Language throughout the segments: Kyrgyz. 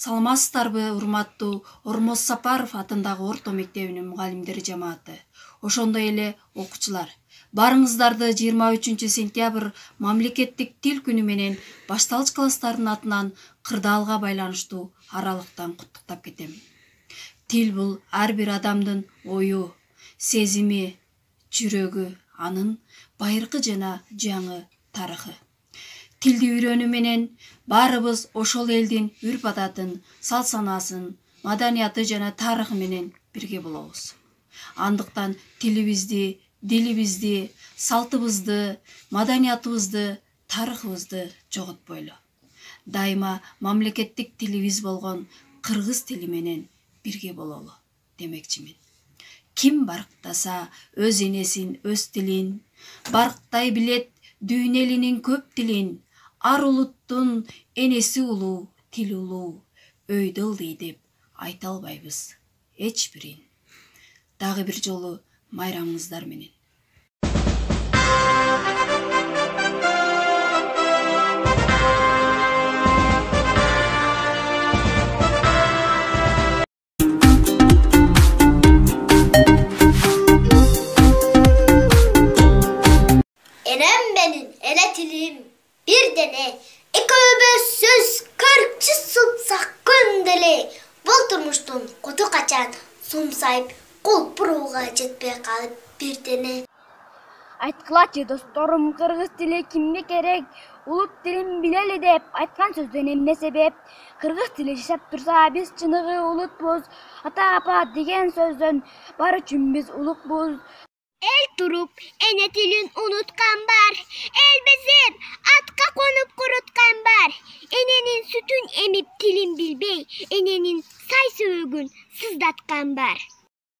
Саламатсыздарбы, урматтуу Ормоз Сапаров атындагы орто мектебинин мугалимдери жамааты. Ошондой эле окуучулар. Барыңыздарды 23 сентябрь мамлекеттик тил күнү менен башталгыч класстардын атынан кырдаалга байланыштуу аралыктан куттуктап кетем. Тил бул ар бир адамдын ою, сезими, жүрөгү, анын байыркы жана жаңы тарыхы. Тилди үйрөнүү менен баарыбыз ошол элдин үрп-адатын, салт-санаасын, маданияты жана тарыхы менен бирге болобуз. Андыктан тилибизди, дилибизди, салтыбызды, маданиятыбызды, тарыхыбызды жоготпойлу. Дайыма мамлекеттик тилибиз болгон кыргыз тили менен бирге бололу демекчимин. Ким барктаса өз энесин, өз тилин, барктай билет дүйнө элинин көп тилин. Ар улуттун энеси улуу, тили улуу, өйдө ылдый деп айта албайбыз эч бирин. Дагы бир жолу майрамыңыздар менен. Enem benim, ele tilim. Bir dene, eköbüsüz, kırkçı sıpsak gündeli. Volturmuştun kutu kaçan, sumsayıp, kol buruğa jetpey kalıp bir dene. Aytkылачы досторум, кыргыз тили кимге керек? Улут тилин билели деп айткан сөздөн эмне себеп? Кыргыз тили жашап турса биз чыныгы улутпуз. Ата апа деген сөздөн бар үчүн биз улукпуз. El turup ene tilin unutkan var. El bizim atka konup kurutkan var. Enenin sütün emip tilin bilbey. Enenin say söğün sızdatkan var.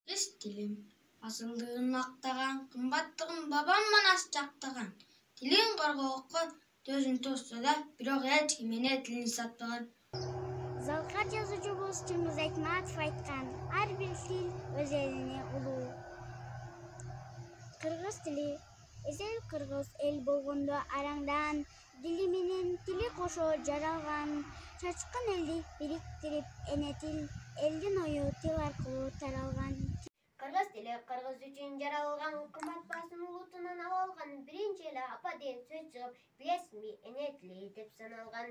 Kız tilim asıldığını aktagan, kımbattığın babamman asçaktagan. Tilin korgoqqa tözün tossa da birok hiç kimene tilini satpagan. Zalkar yazıcımız Cumhur Ekmatov aytkan, har bir til öz eline uluu. Kırgız tili, ezel kırgız el болгондо arаңдан, dili менен tili кошо жаралган, чачкын элди бириктирип эне тил, элдин ою тил аркылуу таралган. Kırgız tili kırgız üçün jaralgan, kımbat basın ulutунан алалган, birinci ele apa deyen söz çıkıp, bilesizmi ene tili dep sanalgan.